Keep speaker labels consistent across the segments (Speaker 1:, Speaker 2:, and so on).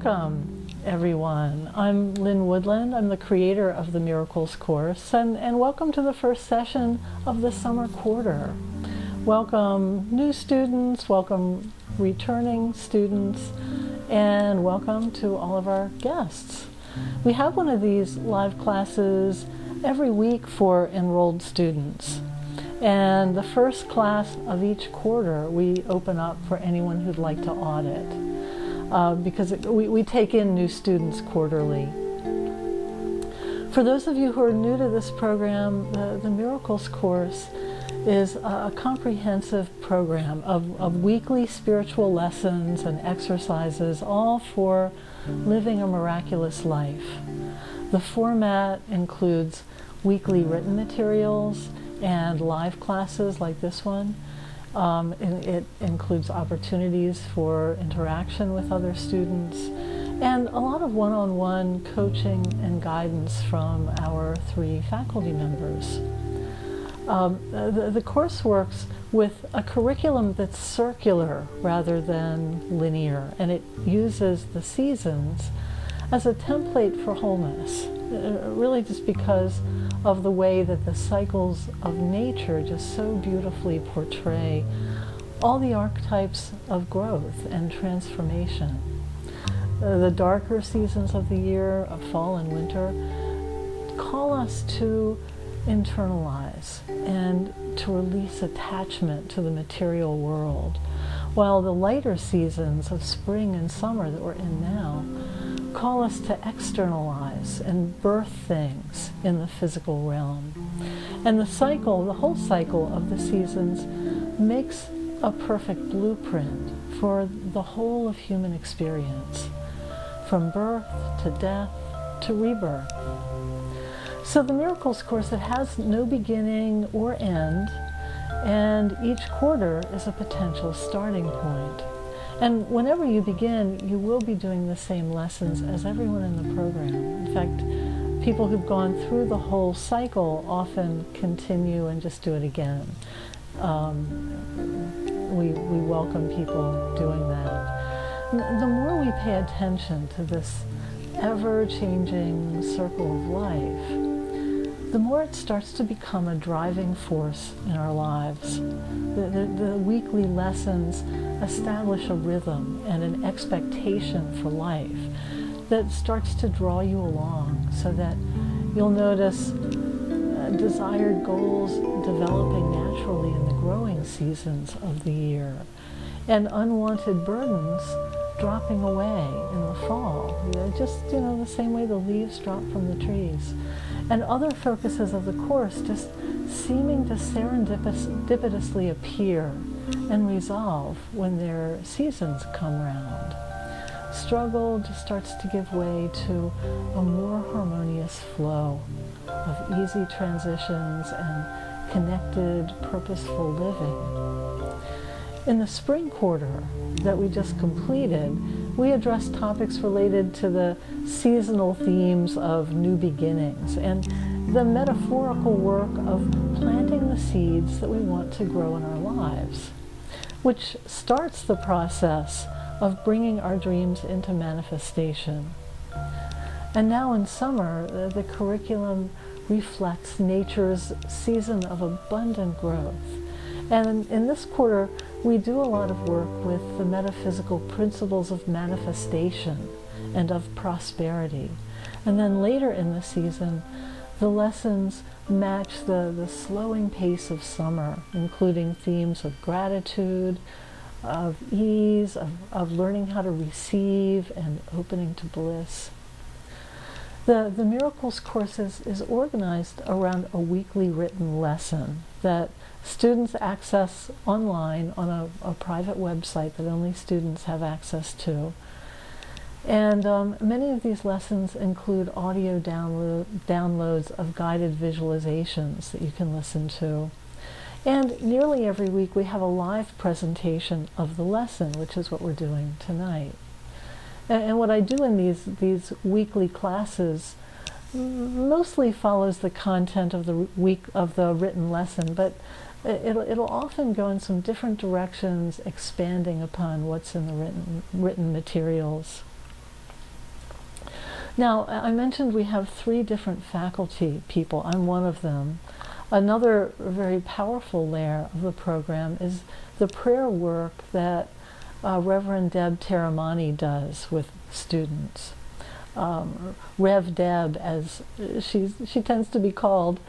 Speaker 1: Welcome, everyone. I'm Lynn Woodland. I'm the creator of the Miracles course, and welcome to the first session of the summer quarter. Welcome new students, welcome returning students, and welcome to all of our guests. We have one of these live classes every week for enrolled students. And the first class of each quarter we open up for anyone who'd like to audit. Because we take in new students quarterly. For those of you who are new to this program, the Miracles course is a comprehensive program of weekly spiritual lessons and exercises, all for living a miraculous life. The format includes weekly written materials and live classes like this one. It includes opportunities for interaction with other students and a lot of one-on-one coaching and guidance from our 3 faculty members. The course works with a curriculum that's circular rather than linear, and it uses the seasons as a template for wholeness, really just because of the way that the cycles of nature just so beautifully portray all the archetypes of growth and transformation. The darker seasons of the year, of fall and winter, call us to internalize and to release attachment to the material world, while the lighter seasons of spring and summer that we're in now call us to externalize and birth things in the physical realm. And the cycle, the whole cycle of the seasons, makes a perfect blueprint for the whole of human experience, from birth to death to rebirth. So the Miracles course, it has no beginning or end, and each quarter is a potential starting point. And whenever you begin, you will be doing the same lessons as everyone in the program. In fact, people who've gone through the whole cycle often continue and just do it again. We welcome people doing that. The more we pay attention to this ever-changing circle of life, the more it starts to become a driving force in our lives. The weekly lessons establish a rhythm and an expectation for life that starts to draw you along, so that you'll notice desired goals developing naturally in the growing seasons of the year, and unwanted burdens dropping away in the fall. Just, the same way the leaves drop from the trees. And other focuses of the course just seeming to serendipitously appear and resolve when their seasons come round. Struggle just starts to give way to a more harmonious flow of easy transitions and connected, purposeful living. In the spring quarter that we just completed, we addressed topics related to the seasonal themes of new beginnings and the metaphorical work of planting the seeds that we want to grow in our lives, which starts the process of bringing our dreams into manifestation. And now in summer, the curriculum reflects nature's season of abundant growth. And in this quarter, we do a lot of work with the metaphysical principles of manifestation and of prosperity. And then later in the season, the lessons match the slowing pace of summer, including themes of gratitude, of ease, of learning how to receive and opening to bliss. The Miracles course is organized around a weekly written lesson that students access online on a private website that only students have access to. And many of these lessons include audio downloads of guided visualizations that you can listen to. And nearly every week we have a live presentation of the lesson, which is what we're doing tonight. And what I do in these weekly classes mostly follows the content of the week of the written lesson, but it'll often go in some different directions, expanding upon what's in the written materials. Now, I mentioned we have 3 different faculty people. I'm one of them. Another very powerful layer of the program is the prayer work that Reverend Deb Taramani does with students. Rev Deb, as she tends to be called,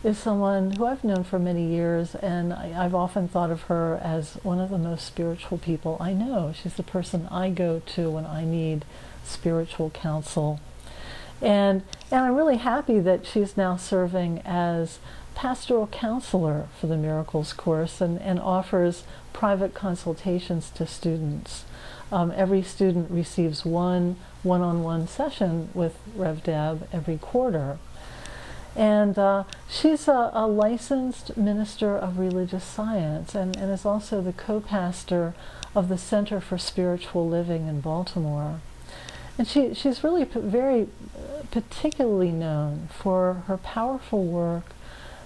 Speaker 1: is someone who I've known for many years, and I've often thought of her as one of the most spiritual people I know. She's the person I go to when I need spiritual counsel. And I'm really happy that she's now serving as pastoral counselor for the Miracles course and offers private consultations to students. Every student receives one-on-one session with Rev Deb every quarter. And she's a licensed minister of religious science and is also the co-pastor of the Center for Spiritual Living in Baltimore. And she's really very particularly known for her powerful work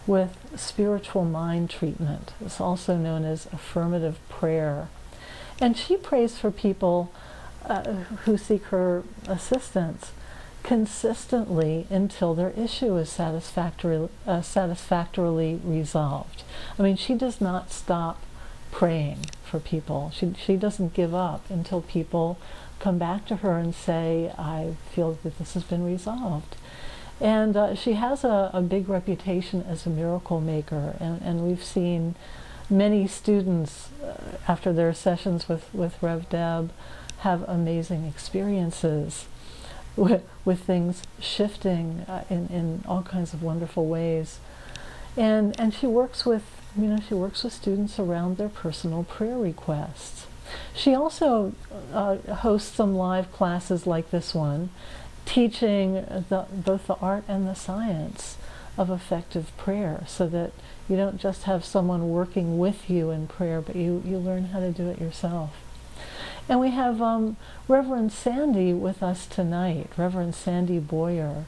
Speaker 1: with spiritual mind treatment. It's also known as affirmative prayer. And she prays for people who seek her assistance consistently until their issue is satisfactorily resolved. I mean, she does not stop praying for people. She doesn't give up until people come back to her and say, I feel that this has been resolved. And she has a big reputation as a miracle maker, and we've seen many students after their sessions with Rev Deb have amazing experiences with things shifting in all kinds of wonderful ways. And she works with students around their personal prayer requests. She also hosts some live classes like this one, teaching both the art and the science of effective prayer, so that you don't just have someone working with you in prayer, but you learn how to do it yourself. And we have Reverend Sandy with us tonight. Reverend Sandy Boyer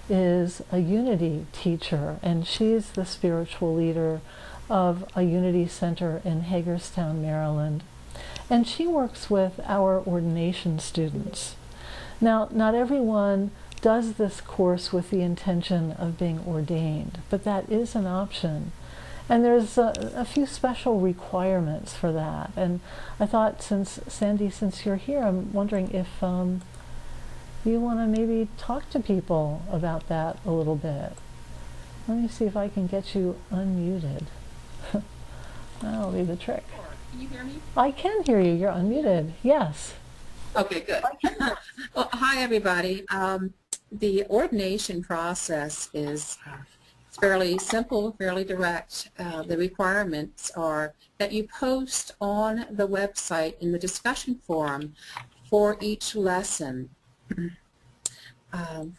Speaker 1: is a Unity teacher, and she's the spiritual leader of a Unity Center in Hagerstown, Maryland. And she works with our ordination students. Now, not everyone does this course with the intention of being ordained, but that is an option. And there's a few special requirements for that. And I thought, Sandy, since you're here, I'm wondering if you want to maybe talk to people about that a little bit. Let me see if I can get you unmuted. That'll be the trick.
Speaker 2: Can you hear me?
Speaker 1: I can hear you. You're unmuted. Yes.
Speaker 2: Okay, good. Well, hi, everybody. The ordination process is fairly simple, fairly direct. The requirements are that you post on the website in the discussion forum for each lesson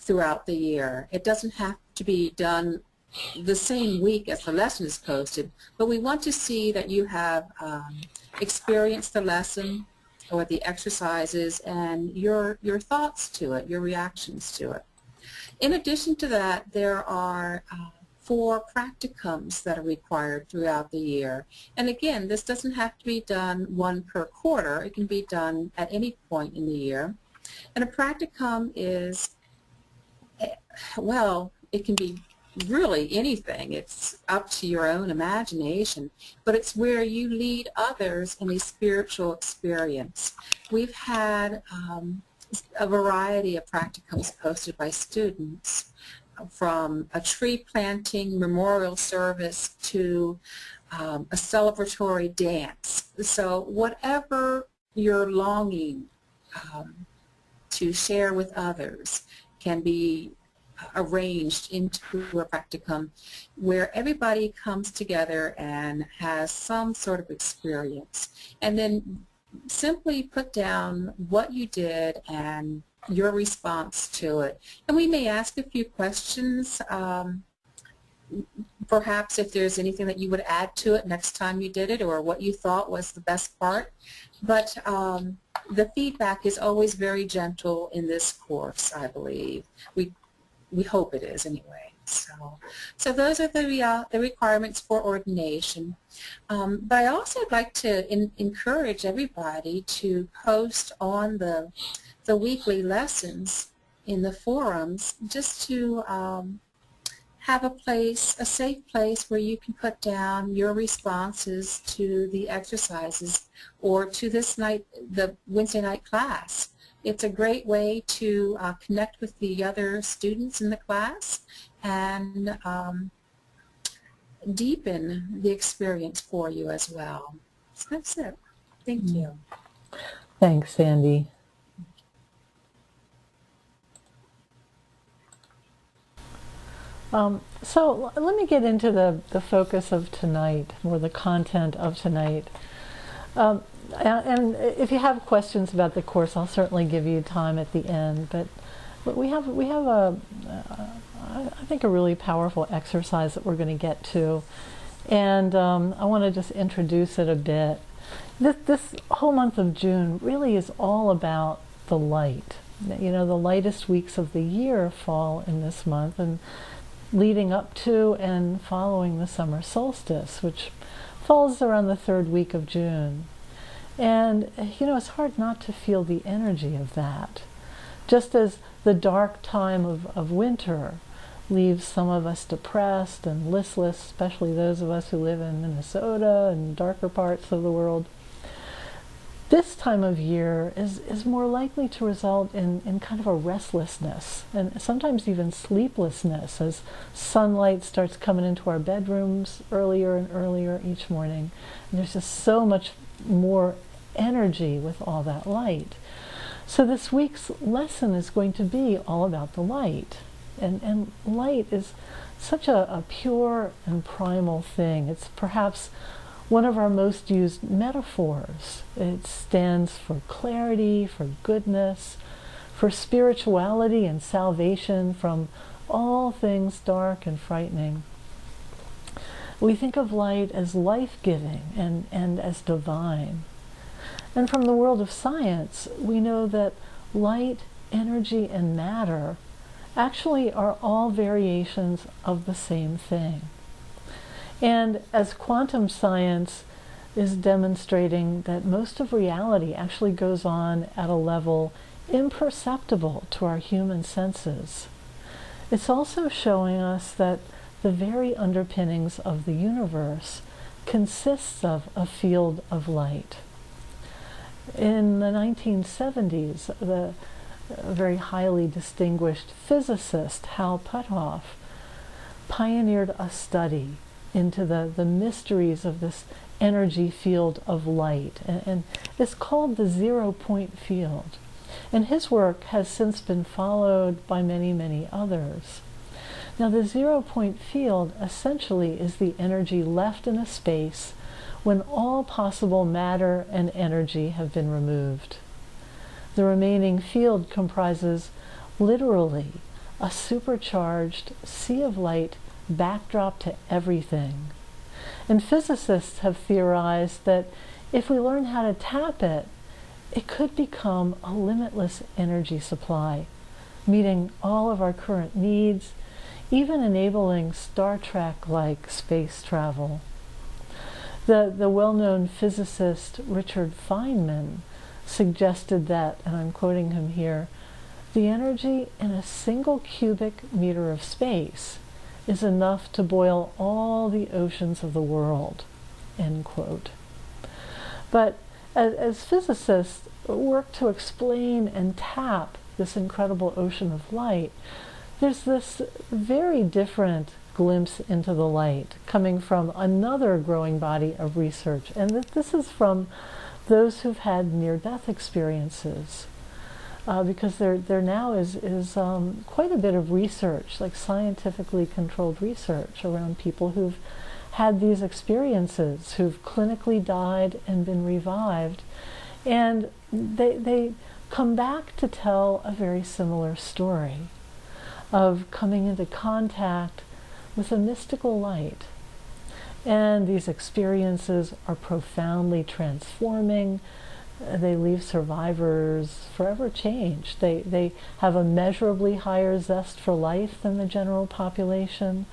Speaker 2: throughout the year. It doesn't have to be done the same week as the lesson is posted, but we want to see that you have experienced the lesson or the exercises and your thoughts to it, your reactions to it. In addition to that, there are 4 practicums that are required throughout the year. And again, this doesn't have to be done one per quarter. It can be done at any point in the year. And a practicum is, well, it can be really anything. It's up to your own imagination, but it's where you lead others in a spiritual experience. We've had a variety of practicums posted by students, from a tree planting memorial service to a celebratory dance. So whatever you're longing to share with others can be arranged into a practicum where everybody comes together and has some sort of experience, and then simply put down what you did and your response to it. And we may ask a few questions, perhaps if there's anything that you would add to it next time you did it, or what you thought was the best part. But the feedback is always very gentle in this course, I believe. We We hope it is anyway. So those are the requirements for ordination. But I also would like to encourage everybody to post on the weekly lessons in the forums, just to have a safe place where you can put down your responses to the exercises or to the Wednesday night class. It's a great way to connect with the other students in the class and deepen the experience for you as well. So that's it. Thank you.
Speaker 1: Thanks, Sandy. So let me get into the focus of tonight, or the content of tonight. And if you have questions about the course, I'll certainly give you time at the end. But we have I think a really powerful exercise that we're going to get to, and I want to just introduce it a bit. This whole month of June really is all about the light. You know, the lightest weeks of the year fall in this month, and leading up to and following the summer solstice, which falls around the third week of June. And, you know, it's hard not to feel the energy of that. Just as the dark time of winter leaves some of us depressed and listless, especially those of us who live in Minnesota and darker parts of the world, this time of year is more likely to result in kind of a restlessness and sometimes even sleeplessness as sunlight starts coming into our bedrooms earlier and earlier each morning. And there's just so much more energy with all that light. So this week's lesson is going to be all about the light. And light is such a pure and primal thing. It's perhaps one of our most used metaphors. It stands for clarity, for goodness, for spirituality and salvation from all things dark and frightening. We think of light as life-giving and as divine. And from the world of science, we know that light, energy, and matter actually are all variations of the same thing. And as quantum science is demonstrating that most of reality actually goes on at a level imperceptible to our human senses, it's also showing us that the very underpinnings of the universe consists of a field of light. In the 1970s, the very highly distinguished physicist Hal Puthoff pioneered a study into the mysteries of this energy field of light, and it's called the zero-point field. And his work has since been followed by many, many others. Now, the zero-point field essentially is the energy left in a space when all possible matter and energy have been removed. The remaining field comprises literally a supercharged sea of light backdrop to everything. And physicists have theorized that if we learn how to tap it, it could become a limitless energy supply, meeting all of our current needs, even enabling Star Trek-like space travel. The well-known physicist Richard Feynman suggested that, and I'm quoting him here, the energy in a single cubic meter of space is enough to boil all the oceans of the world, end quote. But as physicists work to explain and tap this incredible ocean of light, there's this very different glimpse into the light coming from another growing body of research. And this is from those who've had near-death experiences. Because there now is quite a bit of research, like scientifically controlled research around people who've had these experiences, who've clinically died and been revived. And they come back to tell a very similar story of coming into contact with a mystical light. And these experiences are profoundly transforming. They leave survivors forever changed. They have a measurably higher zest for life than the general population.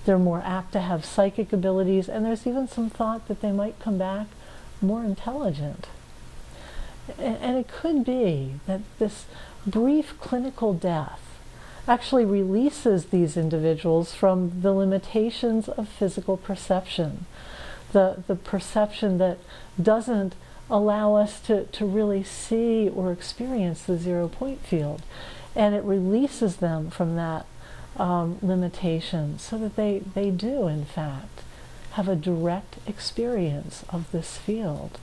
Speaker 1: They're more apt to have psychic abilities, and there's even some thought that they might come back more intelligent. And it could be that this brief clinical death actually releases these individuals from the limitations of physical perception, the perception that doesn't allow us to really see or experience the 0-point field. And it releases them from that limitation so that they do, in fact, have a direct experience of this field.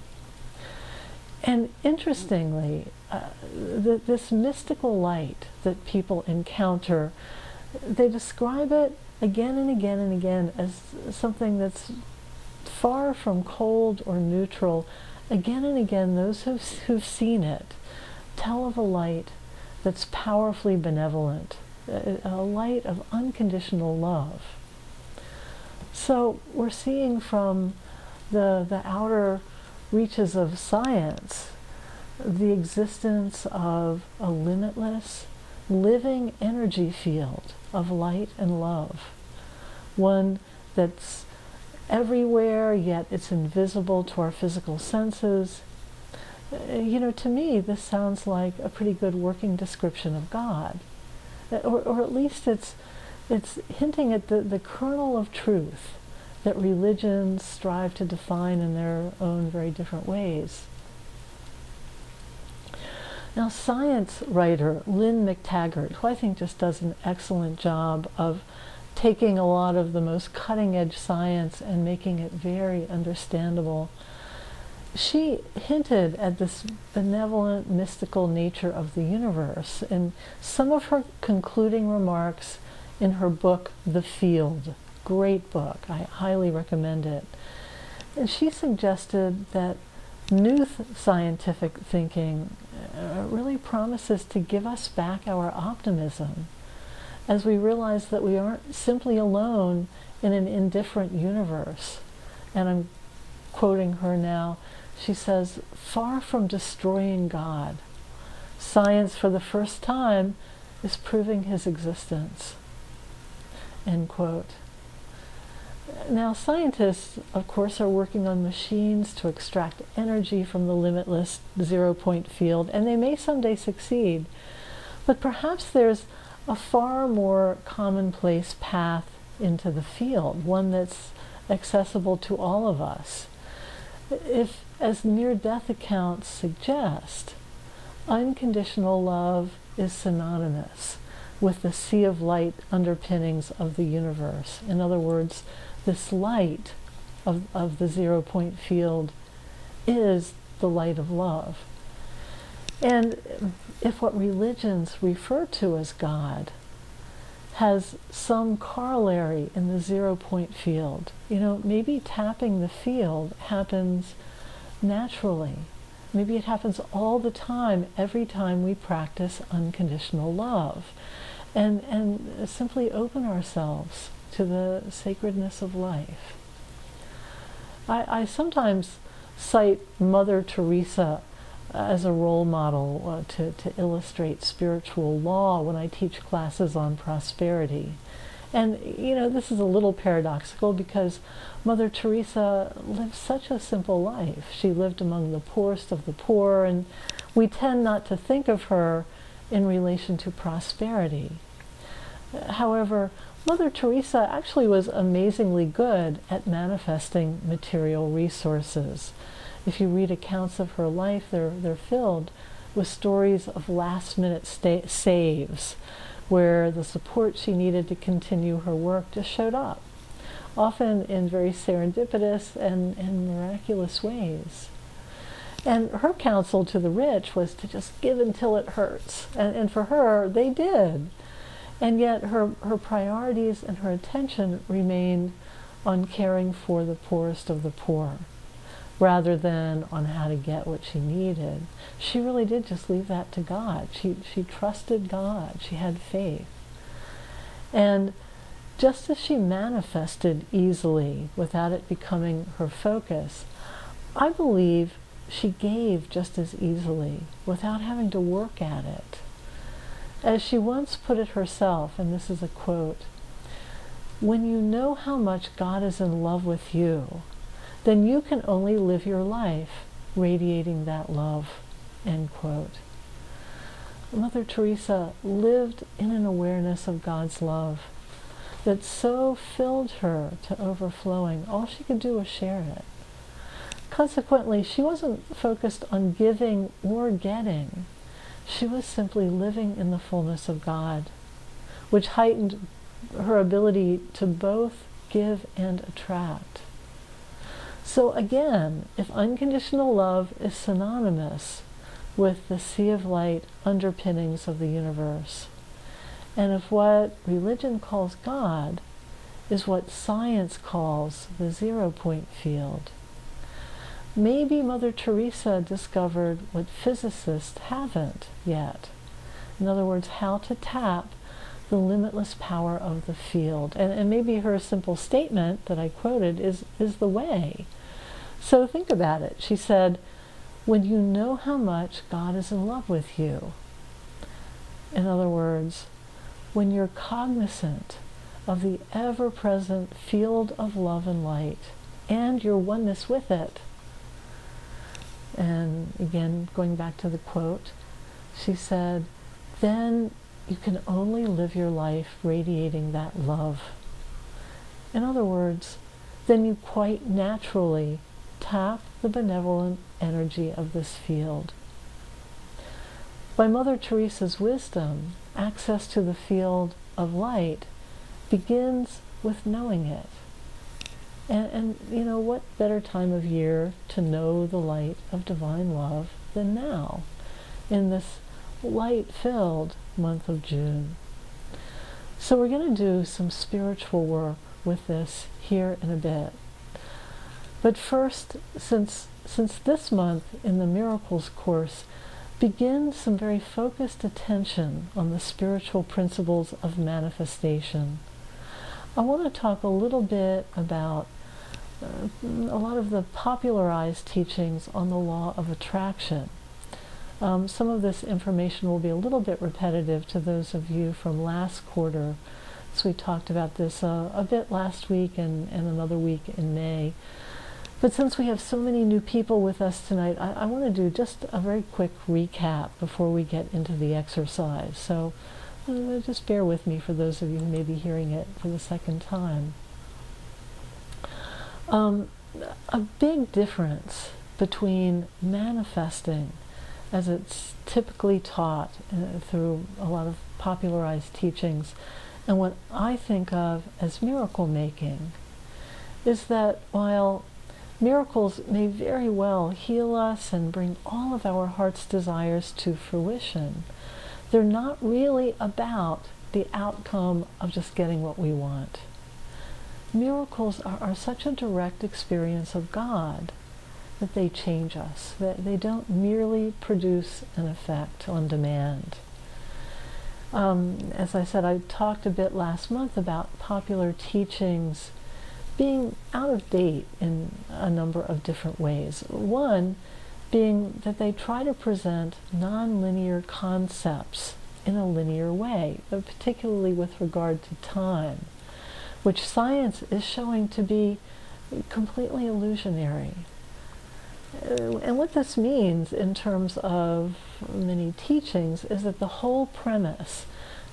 Speaker 1: And interestingly, this mystical light that people encounter, they describe it again and again and again as something that's far from cold or neutral. Again and again, those who've seen it tell of a light that's powerfully benevolent, a light of unconditional love. So we're seeing from the outer reaches of science the existence of a limitless, living energy field of light and love, one that's everywhere, yet it's invisible to our physical senses. To me, this sounds like a pretty good working description of God. Or at least it's hinting at the kernel of truth that religions strive to define in their own very different ways. Now, science writer Lynn McTaggart, who I think just does an excellent job of taking a lot of the most cutting-edge science and making it very understandable, she hinted at this benevolent, mystical nature of the universe in some of her concluding remarks in her book, The Field. Great book. I highly recommend it. And she suggested that new scientific thinking really promises to give us back our optimism as we realize that we aren't simply alone in an indifferent universe. And I'm quoting her now. She says, "Far from destroying God, science for the first time is proving his existence." End quote. Now, scientists, of course, are working on machines to extract energy from the limitless 0-point field, and they may someday succeed. But perhaps there's a far more commonplace path into the field, one that's accessible to all of us. If, as near-death accounts suggest, unconditional love is synonymous with the sea of light underpinnings of the universe. In other words, this light of the 0-point field is the light of love. And if what religions refer to as God has some corollary in the 0-point field, maybe tapping the field happens naturally. Maybe it happens all the time, every time we practice unconditional love, and simply open ourselves to the sacredness of life. I sometimes cite Mother Teresa as a role model to illustrate spiritual law when I teach classes on prosperity. And, this is a little paradoxical because Mother Teresa lived such a simple life. She lived among the poorest of the poor, and we tend not to think of her in relation to prosperity. However, Mother Teresa actually was amazingly good at manifesting material resources. If you read accounts of her life, they're filled with stories of last-minute saves, where the support she needed to continue her work just showed up, often in very serendipitous and miraculous ways. And her counsel to the rich was to just give until it hurts. And for her, they did. And yet her priorities and her attention remained on caring for the poorest of the poor, rather than on how to get what she needed. She really did just leave that to God. She trusted God. She had faith. And just as she manifested easily without it becoming her focus, I believe she gave just as easily without having to work at it. As she once put it herself, and this is a quote, "When you know how much God is in love with you, then you can only live your life radiating that love," end quote. Mother Teresa lived in an awareness of God's love that so filled her to overflowing, all she could do was share it. Consequently, she wasn't focused on giving or getting. She was simply living in the fullness of God, which heightened her ability to both give and attract. So again, if unconditional love is synonymous with the sea of light underpinnings of the universe, and if what religion calls God is what science calls the zero-point field, maybe Mother Teresa discovered what physicists haven't yet. In other words, how to tap the limitless power of the field. And maybe her simple statement that I quoted is the way. So think about it. She said, when you know how much God is in love with you, in other words, when you're cognizant of the ever-present field of love and light and your oneness with it. And again, going back to the quote, she said, then you can only live your life radiating that love. In other words, then you quite naturally tap the benevolent energy of this field. By Mother Teresa's wisdom, access to the field of light begins with knowing it. And you know, what better time of year to know the light of divine love than now, in this light-filled month of June. So we're going to do some spiritual work with this here in a bit. But first, since this month in the Miracles course begins some very focused attention on the spiritual principles of manifestation, I want to talk a little bit about a lot of the popularized teachings on the law of attraction. Some of this information will be a little bit repetitive to those of you from last quarter, so we talked about this a bit last week and another week in May. But since we have so many new people with us tonight, I want to do just a very quick recap before we get into the exercise. So just bear with me for those of you who may be hearing it for the second time. A big difference between manifesting, as it's typically taught through a lot of popularized teachings, and what I think of as miracle making, is that while miracles may very well heal us and bring all of our heart's desires to fruition, they're not really about the outcome of just getting what we want. Miracles are such a direct experience of God that they change us. That they don't merely produce an effect on demand. As I said, I talked a bit last month about popular teachings being out of date in a number of different ways. One being that they try to present nonlinear concepts in a linear way, particularly with regard to time, which science is showing to be completely illusionary. And what this means in terms of many teachings is that the whole premise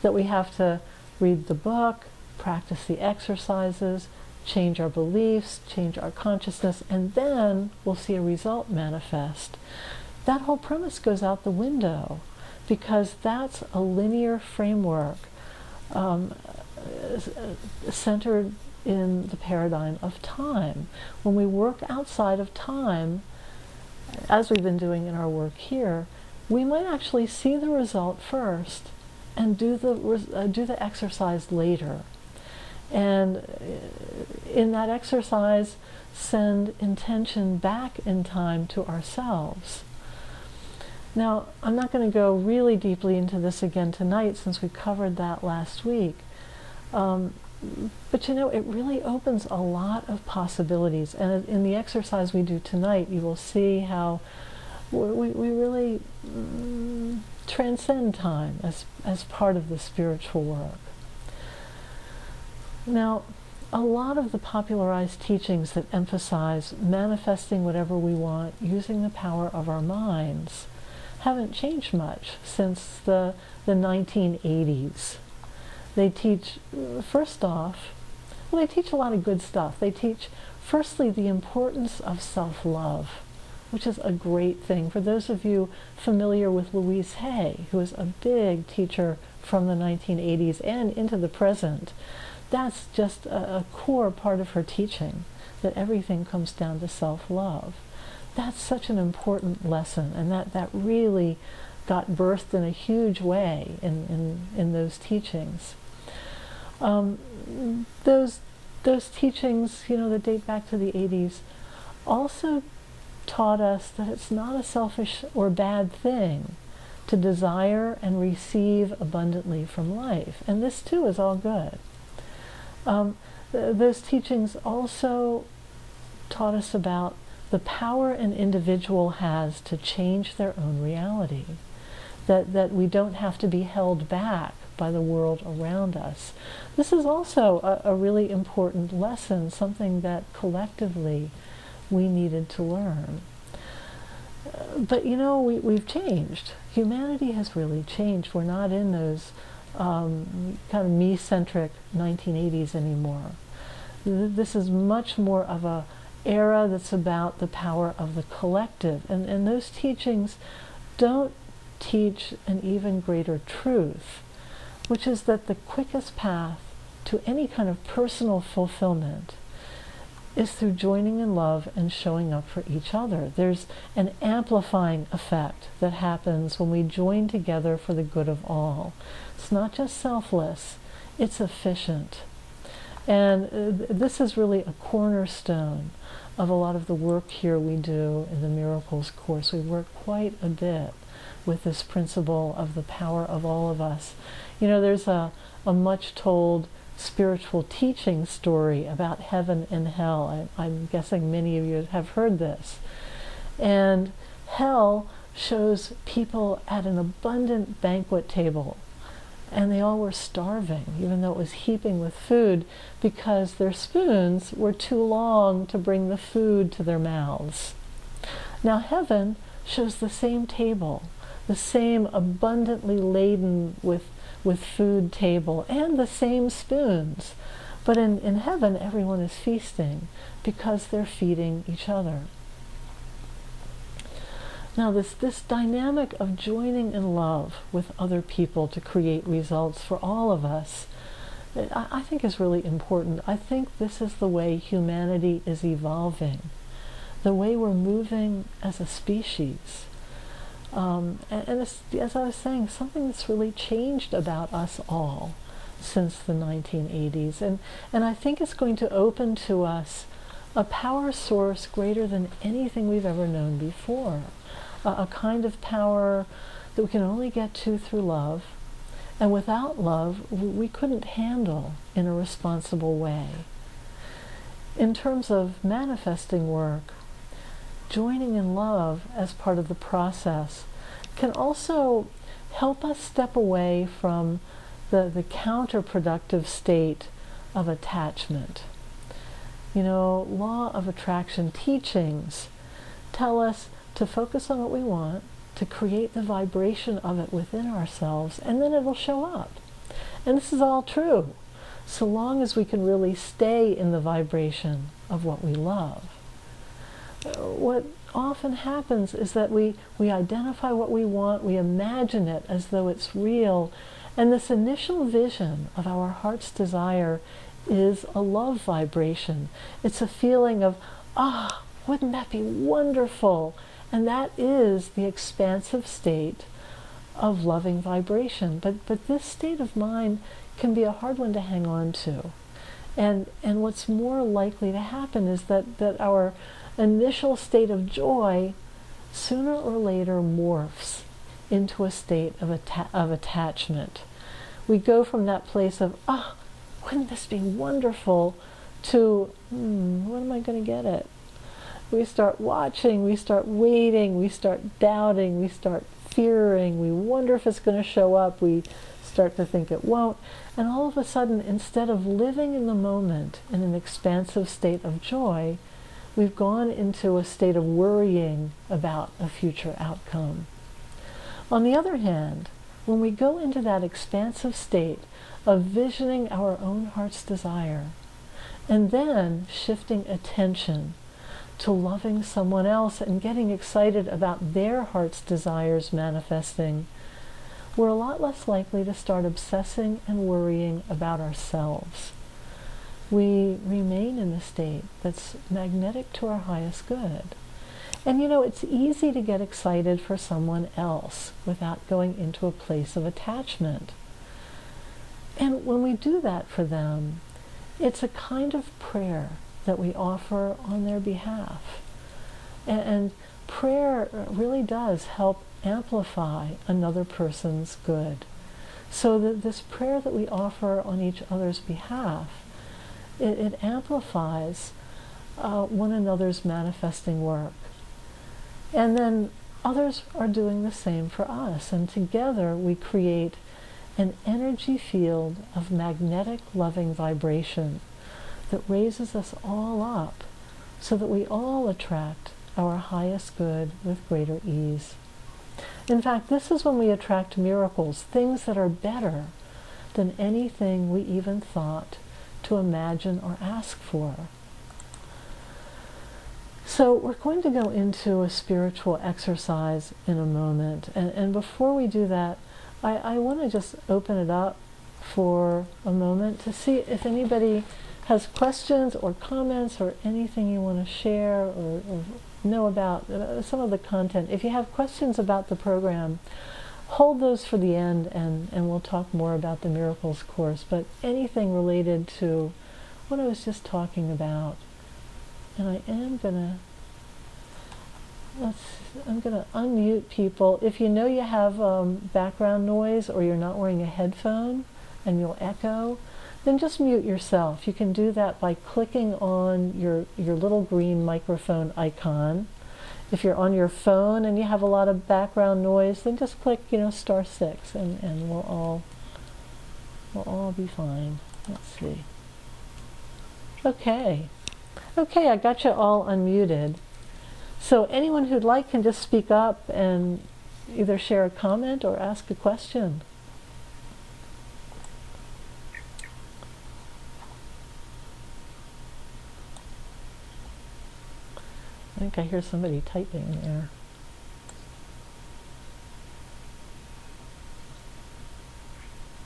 Speaker 1: that we have to read the book, practice the exercises, change our beliefs, change our consciousness, and then we'll see a result manifest. That whole premise goes out the window because that's a linear framework centered in the paradigm of time. When we work outside of time, as we've been doing in our work here, we might actually see the result first and do the exercise later. And in that exercise, send intention back in time to ourselves. Now, I'm not going to go really deeply into this again tonight since we covered that last week. But you know, it really opens a lot of possibilities. And in the exercise we do tonight, you will see how we really transcend time as part of the spiritual work. Now, a lot of the popularized teachings that emphasize manifesting whatever we want using the power of our minds haven't changed much since the 1980s. They teach, first off, well, they teach a lot of good stuff. They teach, firstly, the importance of self-love, which is a great thing. For those of you familiar with Louise Hay, who is a big teacher from the 1980s and into the present, that's just a core part of her teaching, that everything comes down to self-love. That's such an important lesson, and that really got birthed in a huge way in those teachings. Those teachings, you know, that date back to the 80s, also taught us that it's not a selfish or bad thing to desire and receive abundantly from life. And this too is all good. Those teachings also taught us about the power an individual has to change their own reality, that we don't have to be held back by the world around us. This is also a really important lesson, something that collectively we needed to learn. But you know, we've changed. Humanity has really changed. We're not in those kind of me-centric 1980s anymore. This is much more of a era that's about the power of the collective. And those teachings don't teach an even greater truth, which is that the quickest path to any kind of personal fulfillment is through joining in love and showing up for each other. There's an amplifying effect that happens when we join together for the good of all. It's not just selfless, it's efficient. And this is really a cornerstone of a lot of the work here we do in the Miracles course. We work quite a bit with this principle of the power of all of us. You know, there's a much told spiritual teaching story about heaven and hell. I'm guessing many of you have heard this. And hell shows people at an abundant banquet table, and they all were starving, even though it was heaping with food, because their spoons were too long to bring the food to their mouths. Now heaven shows the same table, the same abundantly laden with food table, and the same spoons. But in heaven, everyone is feasting because they're feeding each other. Now this dynamic of joining in love with other people to create results for all of us, I think is really important. I think this is the way humanity is evolving, the way we're moving as a species. And it's, as I was saying, something that's really changed about us all since the 1980s. And I think it's going to open to us a power source greater than anything we've ever known before. A kind of power that we can only get to through love. And without love, we couldn't handle in a responsible way. In terms of manifesting work, joining in love as part of the process can also help us step away from the counterproductive state of attachment. You know, law of attraction teachings tell us to focus on what we want, to create the vibration of it within ourselves, and then it'll show up. And this is all true, so long as we can really stay in the vibration of what we love. What often happens is that we identify what we want, we imagine it as though it's real, and this initial vision of our heart's desire is a love vibration. It's a feeling of, wouldn't that be wonderful? And that is the expansive state of loving vibration. But this state of mind can be a hard one to hang on to. And what's more likely to happen is that our initial state of joy sooner or later morphs into a state of attachment. We go from that place of, wouldn't this be wonderful, to, when am I going to get it? We start watching, we start waiting, we start doubting, we start fearing, we wonder if it's going to show up, we start to think it won't, and all of a sudden, instead of living in the moment in an expansive state of joy, we've gone into a state of worrying about a future outcome. On the other hand, when we go into that expansive state of visioning our own heart's desire, and then shifting attention to loving someone else and getting excited about their heart's desires manifesting, we're a lot less likely to start obsessing and worrying about ourselves. We remain in a state that's magnetic to our highest good. And you know, it's easy to get excited for someone else without going into a place of attachment. And when we do that for them, it's a kind of prayer that we offer on their behalf. And prayer really does help amplify another person's good. So that this prayer that we offer on each other's behalf, it amplifies one another's manifesting work. And then others are doing the same for us. And together we create an energy field of magnetic loving vibration that raises us all up so that we all attract our highest good with greater ease. In fact, this is when we attract miracles, things that are better than anything we even thought to imagine or ask for. So we're going to go into a spiritual exercise in a moment. And before we do that, I want to just open it up for a moment to see if anybody has questions or comments or anything you want to share or know about some of the content. If you have questions about the program, hold those for the end, and we'll talk more about the Miracles course. But anything related to what I was just talking about, and I am gonna I'm gonna unmute people. If you know you have background noise or you're not wearing a headphone and you'll echo, then just mute yourself. You can do that by clicking on your little green microphone icon. If you're on your phone and you have a lot of background noise, then just click, *6, and we'll all be fine. Let's see. Okay, I got you all unmuted. So anyone who'd like can just speak up and either share a comment or ask a question. I think I hear somebody typing in there.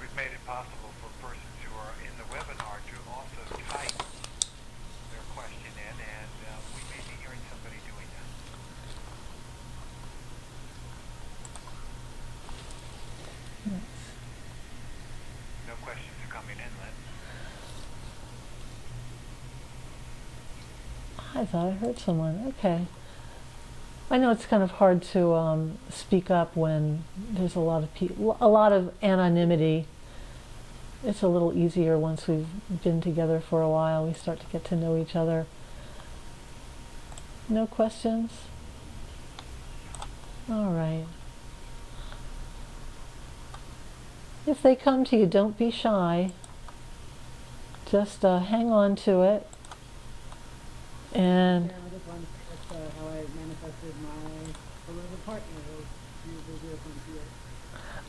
Speaker 3: We've made it possible for persons who are in the webinar to also type their question in, and we may be hearing somebody doing that.
Speaker 1: Yes.
Speaker 3: No questions are coming in, Lynn.
Speaker 1: I thought I heard someone. Okay. I know it's kind of hard to speak up when there's a lot of anonymity. It's a little easier once we've been together for a while. We start to get to know each other. No questions? All right. If they come to you, don't be shy. Just hang on to it. And
Speaker 4: yeah, I just wanted to, that's how I manifested my beloved partner.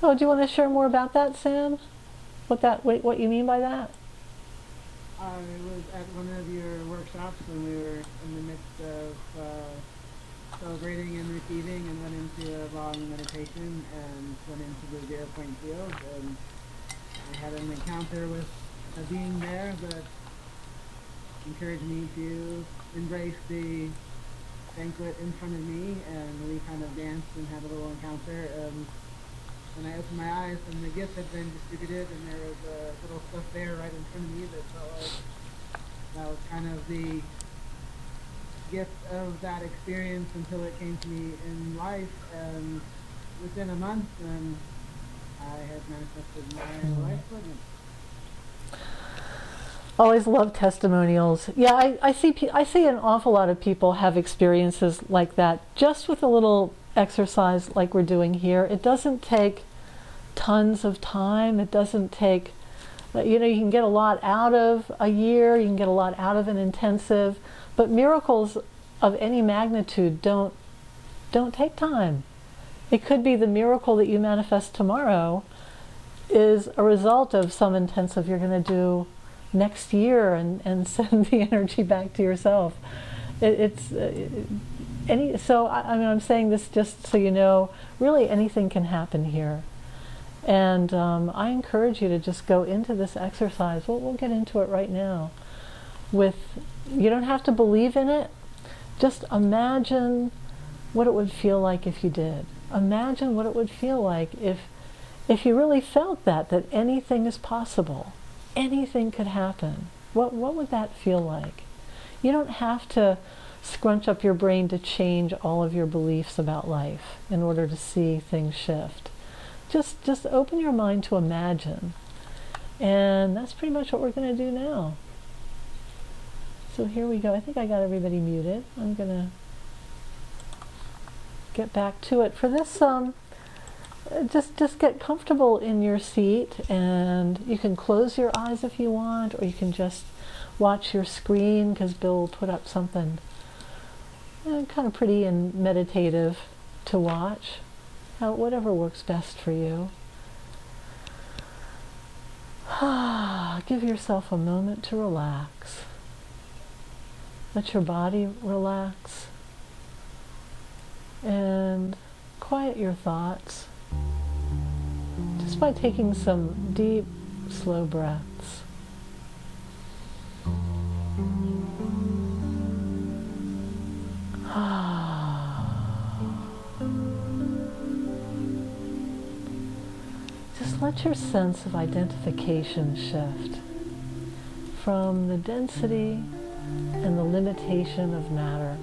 Speaker 1: oh, do you want to share more about that, Sam? What you mean by that?
Speaker 4: I was at one of your workshops when we were in the midst of celebrating and receiving, and went into a long meditation and went into the 0 point field, and I had an encounter with a being there that encouraged me to embrace the banquet in front of me, and we kind of danced and had a little encounter. And when I opened my eyes, and the gift had been distributed, and there was a little stuff there right in front of me that felt like that was kind of the gift of that experience until it came to me in life. And within a month, I had manifested my life partner.
Speaker 1: Always love testimonials. Yeah, I see an awful lot of people have experiences like that, just with a little exercise like we're doing here. It doesn't take tons of time. It doesn't take, you can get a lot out of a year, you can get a lot out of an intensive, but miracles of any magnitude don't take time. It could be the miracle that you manifest tomorrow is a result of some intensive you're going to do next year, and send the energy back to yourself. I'm saying this just so you know, really anything can happen here. And I encourage you to just go into this exercise. We'll get into it right now. You don't have to believe in it. Just imagine what it would feel like if you did. Imagine what it would feel like if you really felt that anything is possible. Anything could happen. What would that feel like? You don't have to scrunch up your brain to change all of your beliefs about life in order to see things shift. Just open your mind to imagine. And that's pretty much what we're going to do now. So here we go. I think I got everybody muted. I'm going to get back to it. For this, just get comfortable in your seat, and you can close your eyes if you want, or you can just watch your screen, because Bill will put up something kind of pretty and meditative to watch. Whatever works best for you. Give yourself a moment to relax. Let your body relax, and quiet your thoughts just by taking some deep, slow breaths. Just let your sense of identification shift from the density and the limitation of matter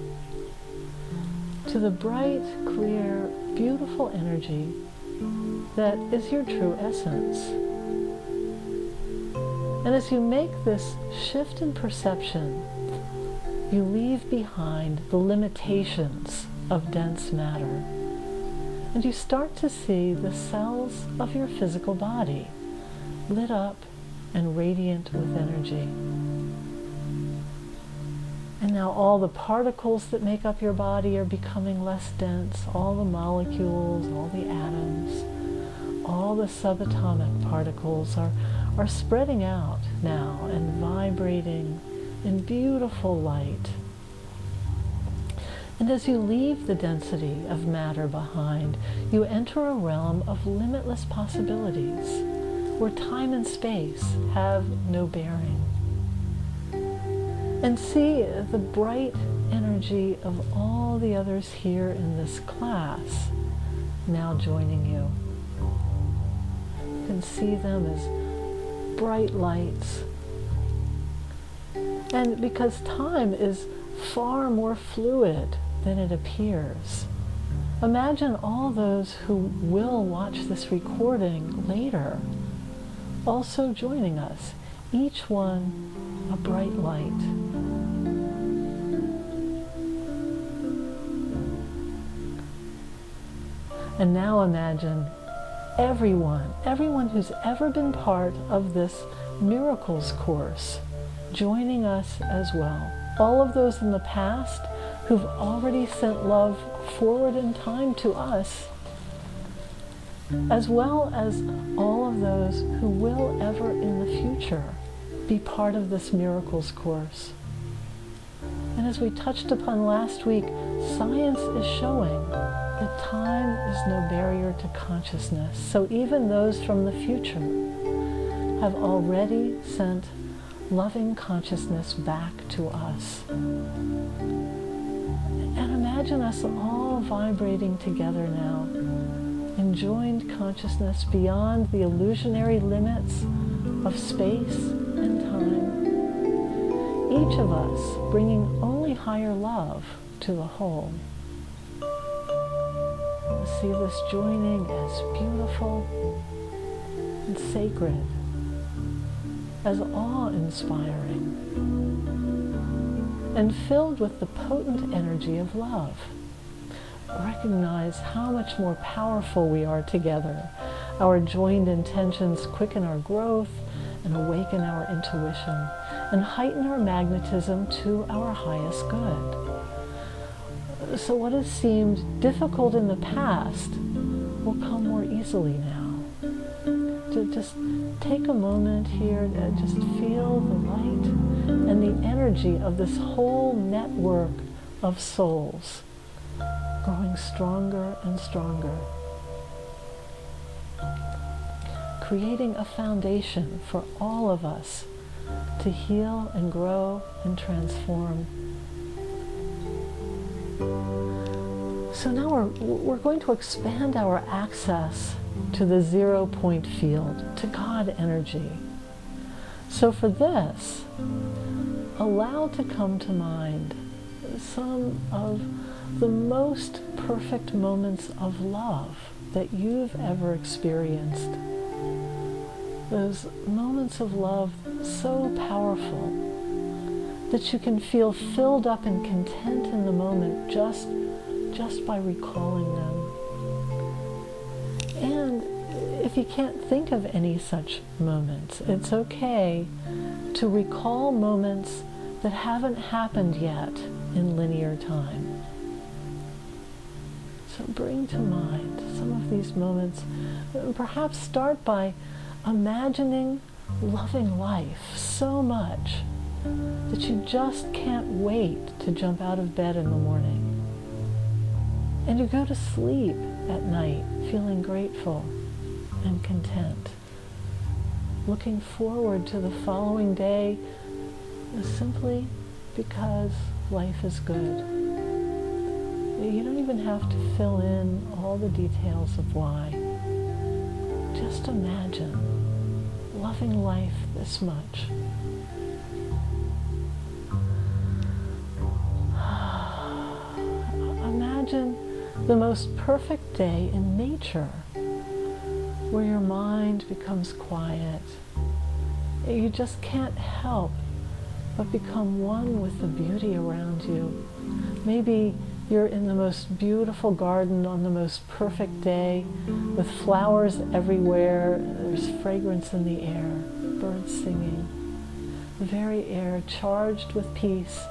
Speaker 1: to the bright, clear, beautiful energy that is your true essence. And as you make this shift in perception, you leave behind the limitations of dense matter, and you start to see the cells of your physical body lit up and radiant with energy. And now all the particles that make up your body are becoming less dense. All the molecules, all the atoms, all the subatomic particles are spreading out now and vibrating in beautiful light. And as you leave the density of matter behind, you enter a realm of limitless possibilities, where time and space have no bearing. And see the bright energy of all the others here in this class now joining you. You can see them as bright lights. And because time is far more fluid than it appears, imagine all those who will watch this recording later also joining us, each one a bright light. And now imagine everyone who's ever been part of this Miracles course joining us as well. All of those in the past who've already sent love forward in time to us, as well as all of those who will ever in the future be part of this Miracles course. And as we touched upon last week, science is showing that time is no barrier to consciousness. So even those from the future have already sent loving consciousness back to us. And imagine us all vibrating together now in joined consciousness beyond the illusionary limits of space and time. Each of us bringing only higher love to the whole. See this joining as beautiful and sacred as awe-inspiring and filled with the potent energy of love. Recognize how much more powerful we are together. Our joined intentions quicken our growth and awaken our intuition and heighten our magnetism to our highest good. So what has seemed difficult in the past will come more easily now. To just take a moment here and just feel the light and the energy of this whole network of souls growing stronger and stronger, creating a foundation for all of us to heal and grow and transform. So now we're going to expand our access to the 0 point field, to God energy. So for this, allow to come to mind some of the most perfect moments of love that you've ever experienced. Those moments of love so powerful that you can feel filled up and content in the moment just by recalling them. And if you can't think of any such moments, it's okay to recall moments that haven't happened yet in linear time. So bring to mind some of these moments. Perhaps start by imagining loving life so much that you just can't wait to jump out of bed in the morning. And you go to sleep at night feeling grateful and content, looking forward to the following day simply because life is good. You don't even have to fill in all the details of why. Just imagine loving life this much. Imagine the most perfect day in nature, where your mind becomes quiet. You just can't help but become one with the beauty around you. Maybe you're in the most beautiful garden on the most perfect day, with flowers everywhere, there's fragrance in the air, birds singing, the very air charged with peace.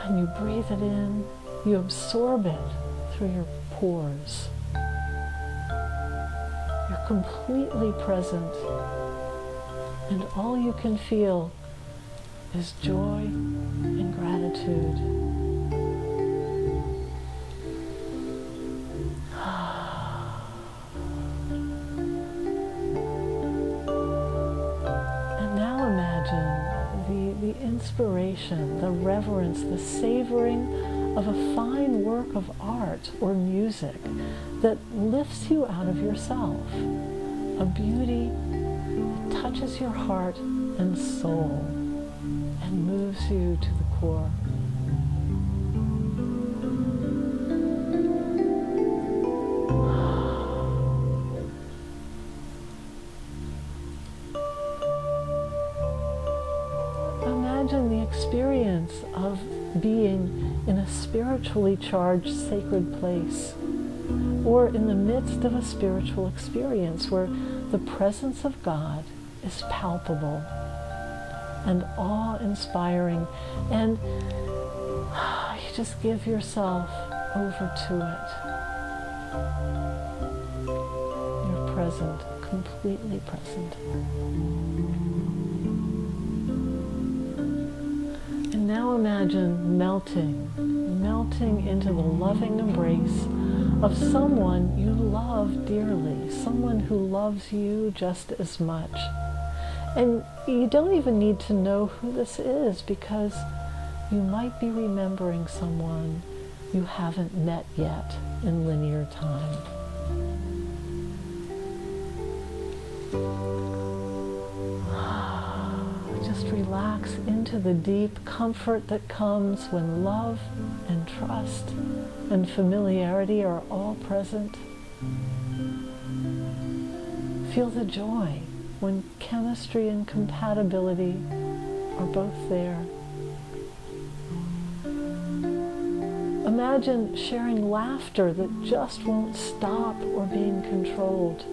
Speaker 1: And you breathe it in, you absorb it through your pores. You're completely present, and all you can feel is joy and gratitude. And now imagine the inspiration, the reverence, the savoring of a fine work of art or music that lifts you out of yourself. A beauty that touches your heart and soul and moves you to the core. Imagine the experience of being in a spiritually charged sacred place, or in the midst of a spiritual experience where the presence of God is palpable and awe-inspiring, and you just give yourself over to it. You're present, completely present. And now imagine melting into the loving embrace of someone you love dearly, someone who loves you just as much. And you don't even need to know who this is, because you might be remembering someone you haven't met yet in linear time. Just relax into the deep comfort that comes when love and trust and familiarity are all present. Feel the joy when chemistry and compatibility are both there. Imagine sharing laughter that just won't stop or being controlled.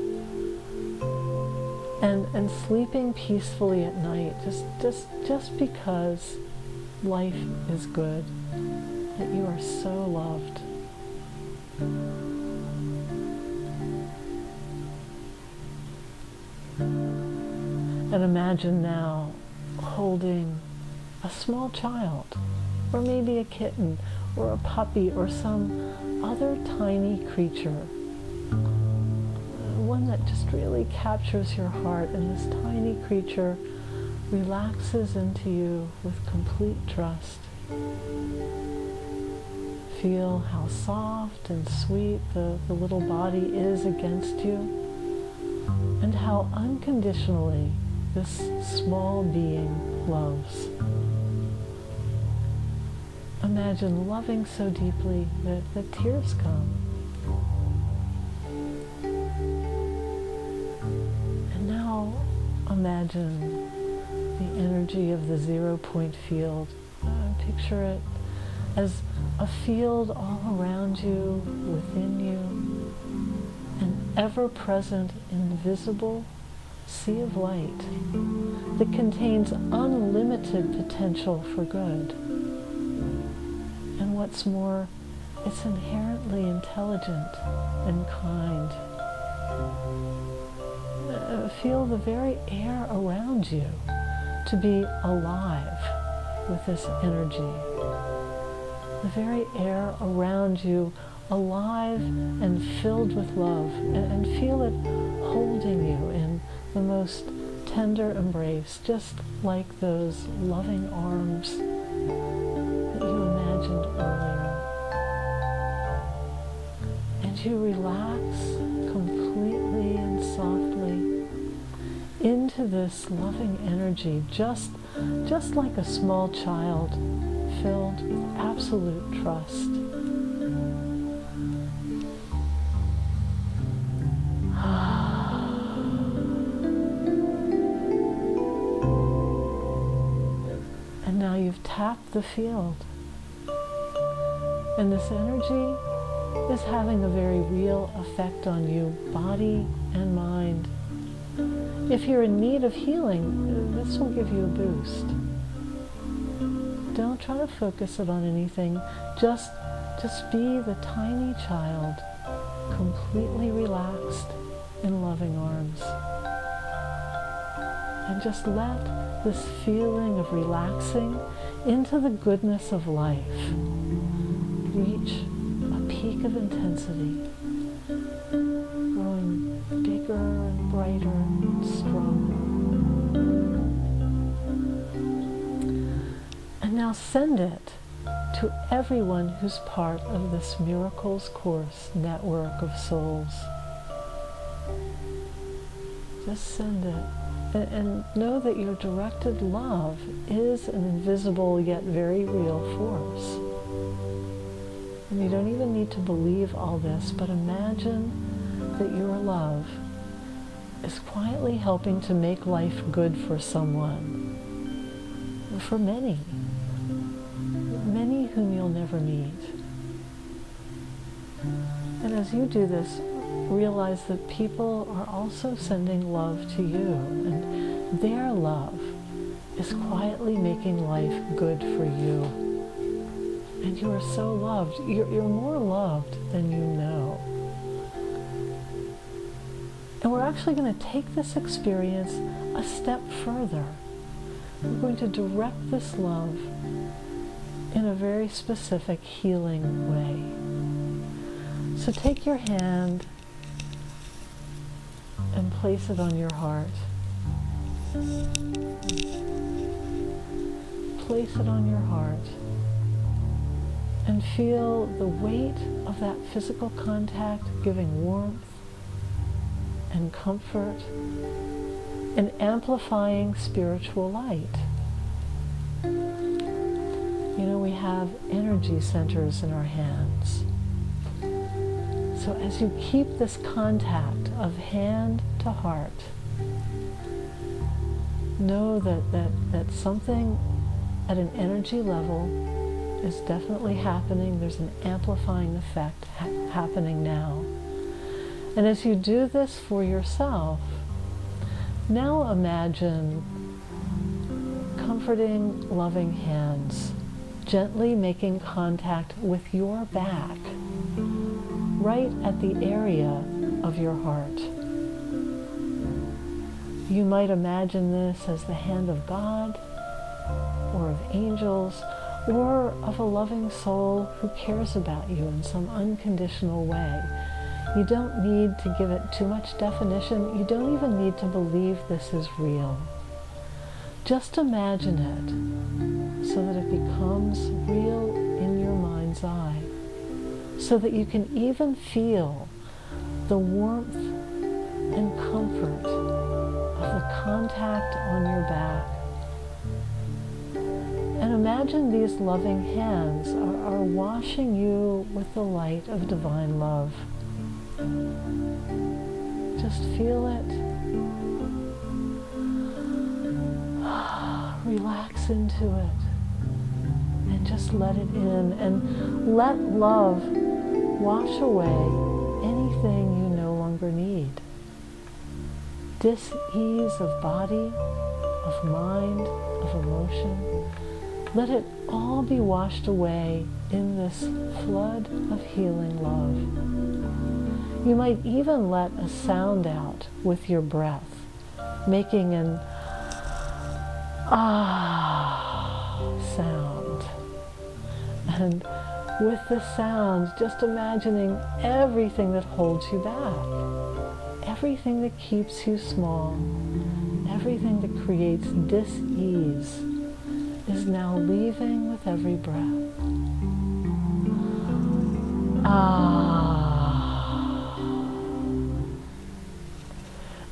Speaker 1: And sleeping peacefully at night just because life is good, that you are so loved. And imagine now holding a small child, or maybe a kitten, or a puppy, or some other tiny creature, one that just really captures your heart, and this tiny creature relaxes into you with complete trust. Feel how soft and sweet the little body is against you, and how unconditionally this small being loves. Imagine loving so deeply that tears come. And now imagine the energy of the 0 point field. Picture it as a field all around you, within you, an ever-present, invisible sea of light that contains unlimited potential for good. And what's more, it's inherently intelligent and kind. Feel the very air around you to be alive with this energy. The very air around you alive and filled with love, and feel it holding you in the most tender embrace, just like those loving arms that you imagined earlier. And you relax completely and softly into this loving energy, just like a small child, filled with absolute trust. And now you've tapped the field. And this energy is having a very real effect on you, body and mind. If you're in need of healing, this will give you a boost. Don't try to focus it on anything. Just be the tiny child, completely relaxed in loving arms. And just let this feeling of relaxing into the goodness of life reach a peak of intensity, growing bigger and brighter and stronger. And now send it to everyone who's part of this Miracles Course network of souls. Just send it. And know that your directed love is an invisible yet very real force. And you don't even need to believe all this, but imagine that your love is quietly helping to make life good for someone, for many whom you'll never meet. And as you do this, realize that people are also sending love to you, and their love is quietly making life good for you. And you are so loved. You're more loved than you know. And we're actually going to take this experience a step further. We're going to direct this love in a very specific healing way. So take your hand and place it on your heart. Place it on your heart and feel the weight of that physical contact giving warmth and comfort and amplifying spiritual light. You know, we have energy centers in our hands. So as you keep this contact of hand to heart, know that something at an energy level is definitely happening. There's an amplifying effect happening now. And as you do this for yourself, now imagine comforting, loving hands gently making contact with your back, right at the area of your heart. You might imagine this as the hand of God, or of angels, or of a loving soul who cares about you in some unconditional way. You don't need to give it too much definition. You don't even need to believe this is real. Just imagine it so that it becomes real in your mind's eye, so that you can even feel the warmth and comfort of the contact on your back. And imagine these loving hands are washing you with the light of divine love. Just feel it. Relax into it. And just let it in. And let love wash away anything you no longer need. Dis-ease of body, of mind, of emotion. Let it all be washed away in this flood of healing love. You might even let a sound out with your breath, making an ah sound. And with the sound, just imagining everything that holds you back, everything that keeps you small, everything that creates dis-ease is now leaving with every breath. Ah.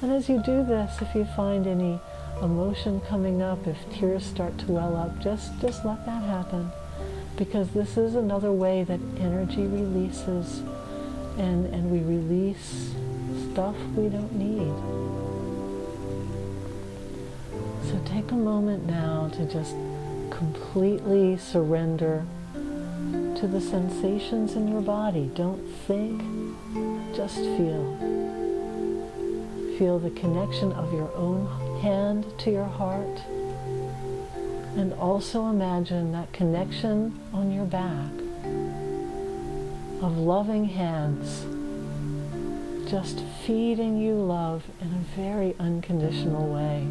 Speaker 1: And as you do this, if you find any emotion coming up, if tears start to well up, just let that happen. Because this is another way that energy releases, and we release stuff we don't need. So take a moment now to just completely surrender to the sensations in your body. Don't think, just feel. Feel the connection of your own hand to your heart. And also imagine that connection on your back of loving hands just feeding you love in a very unconditional way.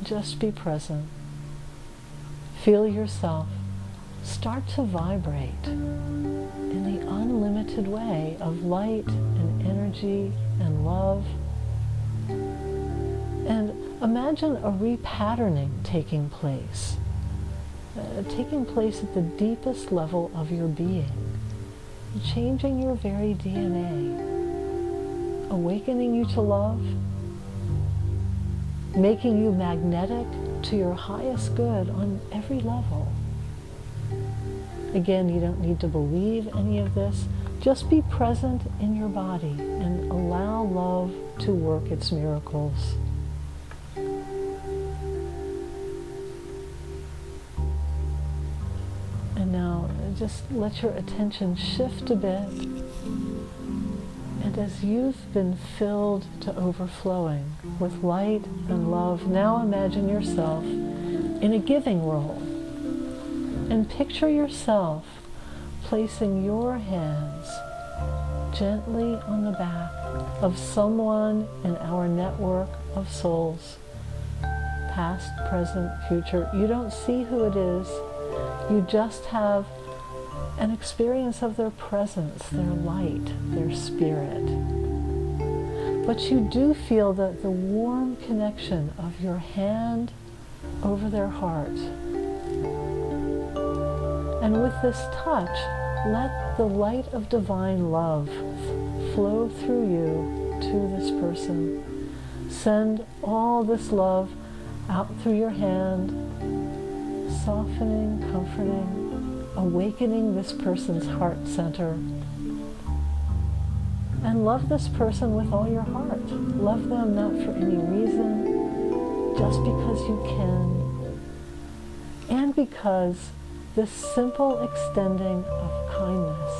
Speaker 1: Just be present. Feel yourself start to vibrate in the unlimited way of light and energy and love. And imagine a repatterning taking place at the deepest level of your being, changing your very DNA, awakening you to love, making you magnetic to your highest good on every level. Again, you don't need to believe any of this. Just be present in your body and allow love to work its miracles. And now just let your attention shift a bit. And as you've been filled to overflowing with light and love, now imagine yourself in a giving role. And picture yourself placing your hands gently on the back of someone in our network of souls, past, present, future. You don't see who it is. You just have an experience of their presence, their light, their spirit. But you do feel the warm connection of your hand over their heart. And with this touch, let the light of divine love flow through you to this person. Send all this love out through your hand, softening, comforting, awakening this person's heart center. And love this person with all your heart. Love them not for any reason, just because you can, and because this simple extending of kindness,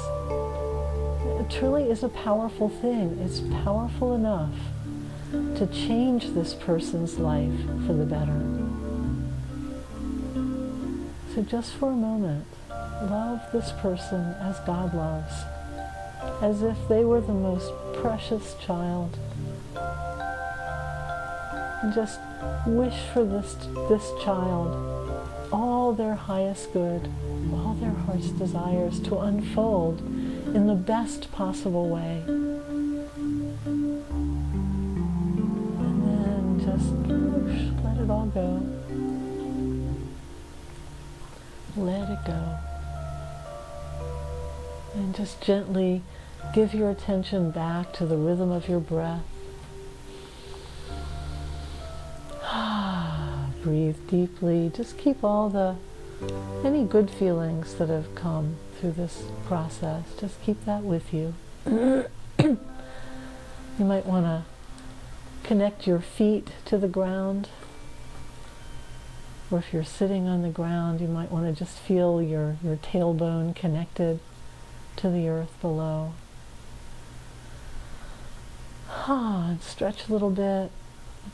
Speaker 1: it truly is a powerful thing. It's powerful enough to change this person's life for the better. So just for a moment, love this person as God loves, as if they were the most precious child. And just wish for this child all their highest good, all their heart's desires to unfold in the best possible way. And then just whoosh, let it all go. Let it go. And just gently give your attention back to the rhythm of your breath. Breathe deeply. Just keep any good feelings that have come through this process. Just keep that with you. You might want to connect your feet to the ground. Or if you're sitting on the ground, you might want to just feel your tailbone connected to the earth below. And stretch a little bit.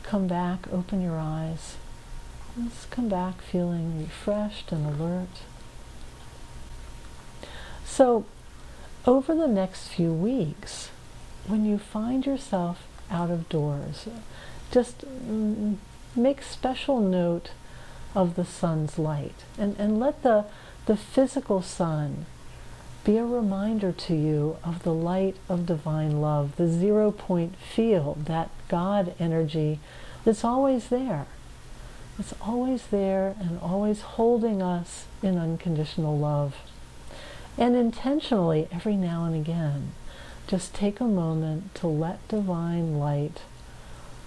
Speaker 1: Come back, open your eyes. Just come back feeling refreshed and alert. So, over the next few weeks, when you find yourself out of doors, just make special note of the sun's light, and let the physical sun be a reminder to you of the light of divine love, the 0-point field, that God energy that's always there. It's always there and always holding us in unconditional love. And intentionally, every now and again, just take a moment to let divine light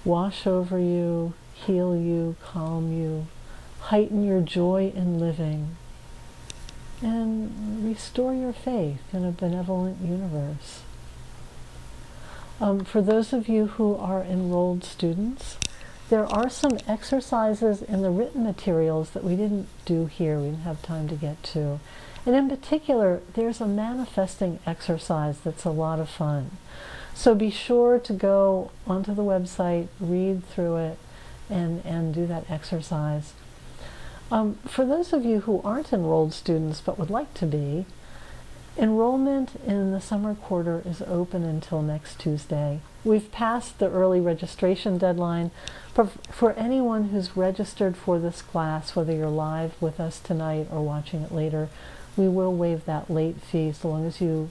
Speaker 1: wash over you, heal you, calm you, heighten your joy in living, and restore your faith in a benevolent universe. For those of you who are enrolled students, there are some exercises in the written materials that we didn't do here, we didn't have time to get to. And in particular, there's a manifesting exercise that's a lot of fun. So be sure to go onto the website, read through it, and do that exercise. For those of you who aren't enrolled students but would like to be, enrollment in the summer quarter is open until next Tuesday. We've passed the early registration deadline, but for anyone who's registered for this class, whether you're live with us tonight or watching it later, we will waive that late fee so long as you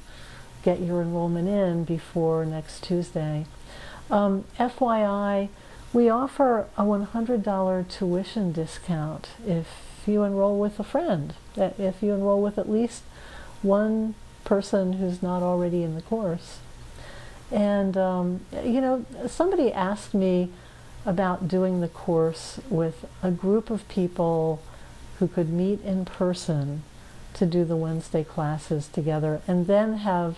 Speaker 1: get your enrollment in before next Tuesday. FYI, we offer a $100 tuition discount if you enroll with a friend, if you enroll with at least one person who's not already in the course. And, somebody asked me about doing the course with a group of people who could meet in person to do the Wednesday classes together and then have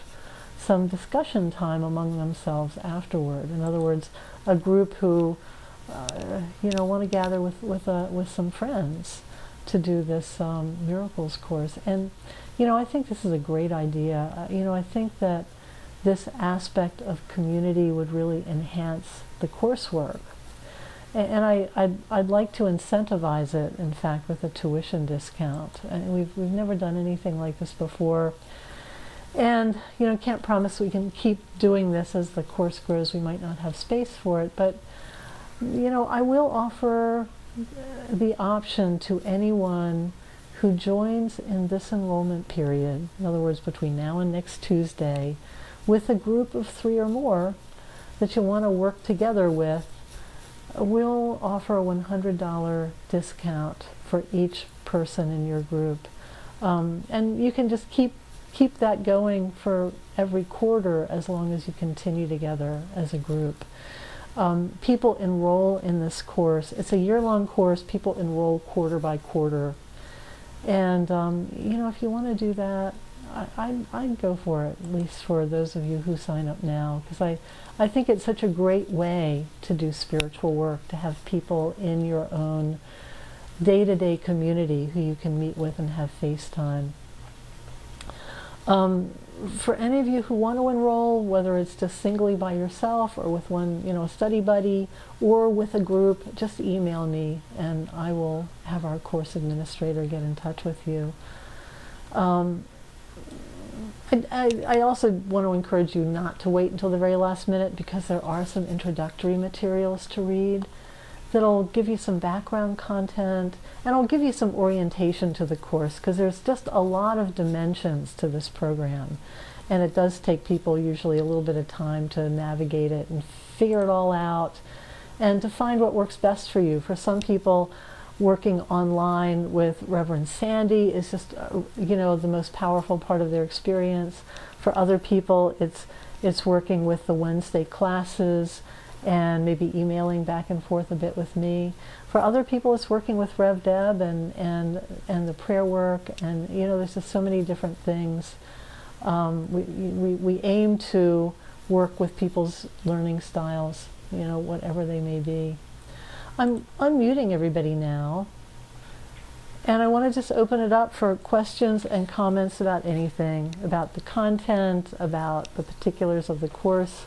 Speaker 1: some discussion time among themselves afterward. In other words, a group who, want to gather with some friends to do this miracles course. And, I think this is a great idea. I think that this aspect of community would really enhance the coursework. And I'd like to incentivize it, in fact, with a tuition discount. And we've never done anything like this before. And, can't promise we can keep doing this as the course grows. We might not have space for it. But, I will offer the option to anyone who joins in this enrollment period, in other words, between now and next Tuesday, with a group of 3 or more that you want to work together with, we'll offer a $100 discount for each person in your group. And you can just keep that going for every quarter as long as you continue together as a group. People enroll in this course. It's a year-long course. People enroll quarter by quarter. And, if you want to do that, I'd go for it, at least for those of you who sign up now, because I think it's such a great way to do spiritual work, to have people in your own day-to-day community who you can meet with and have FaceTime. For any of you who want to enroll, whether it's just singly by yourself or with one, a study buddy, or with a group, just email me and I will have our course administrator get in touch with you. I also want to encourage you not to wait until the very last minute, because there are some introductory materials to read that'll give you some background content and it'll give you some orientation to the course, because there's just a lot of dimensions to this program, and it does take people usually a little bit of time to navigate it and figure it all out and to find what works best for you. For some people, working online with Reverend Sandy is just the most powerful part of their experience. For other people, it's working with the Wednesday classes and maybe emailing back and forth a bit with me. For other people, it's working with Rev Deb and the prayer work, and there's just so many different things. We aim to work with people's learning styles, whatever they may be. I'm unmuting everybody now, and I want to just open it up for questions and comments about anything, about the content, about the particulars of the course,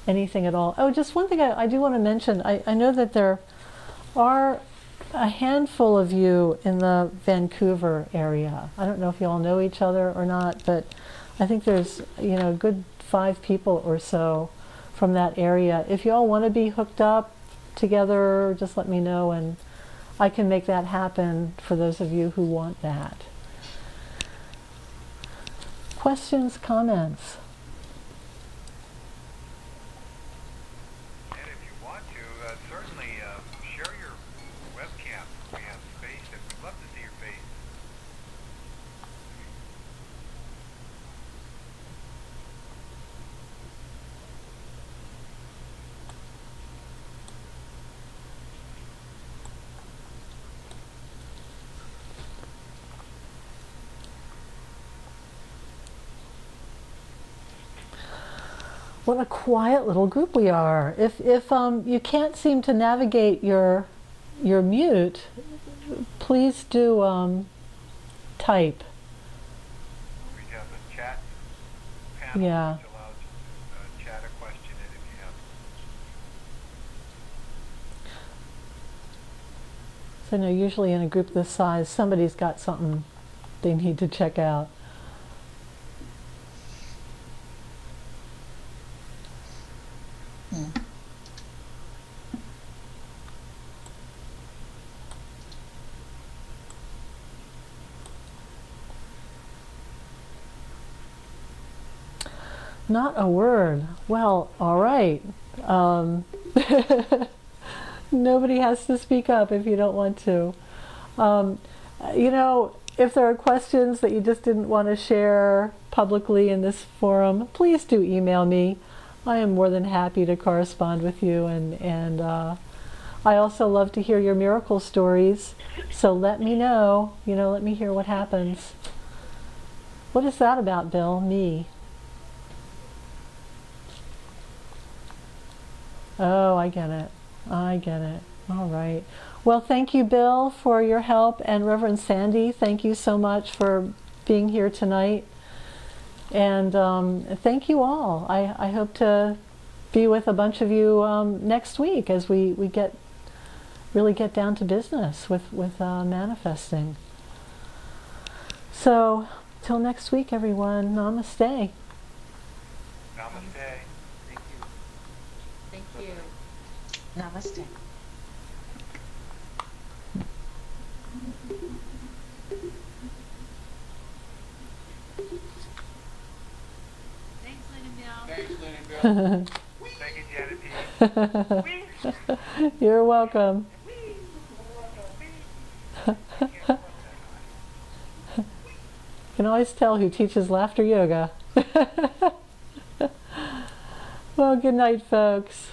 Speaker 1: anything at all. Oh, just one thing I do want to mention. I know that there are a handful of you in the Vancouver area. I don't know if you all know each other or not, but I think there's a good 5 people or so from that area. If you all want to be hooked up together, just let me know and I can make that happen for those of you who want that. Questions, comments?
Speaker 3: And if you want to, certainly share your webcam. We have space, and we'd love to see your face.
Speaker 1: What a quiet little group we are. If you can't seem to navigate your mute, please do type.
Speaker 3: We have a chat panel
Speaker 1: Yeah.
Speaker 3: which allows chat a question in if you have.
Speaker 1: So no, usually in a group this size, somebody's got something they need to check out. Not a word. Well, all right. Nobody has to speak up if you don't want to. If there are questions that you just didn't want to share publicly in this forum, please do email me. I am more than happy to correspond with you, and I also love to hear your miracle stories. So let me know. Let me hear what happens. What is that about, Bill? Me? Oh, I get it. I get it. All right. Well, thank you, Bill, for your help, and Reverend Sandy, thank you so much for being here tonight. And thank you all. I hope to be with a bunch of you next week as we really get down to business with manifesting. So, till next week, everyone. Namaste.
Speaker 3: Namaste.
Speaker 2: Thank you. Namaste.
Speaker 3: Thanks, Lynn and Bill. Thank you, Janet P.
Speaker 1: You're welcome. You can always tell who teaches laughter yoga. Well, good night, folks.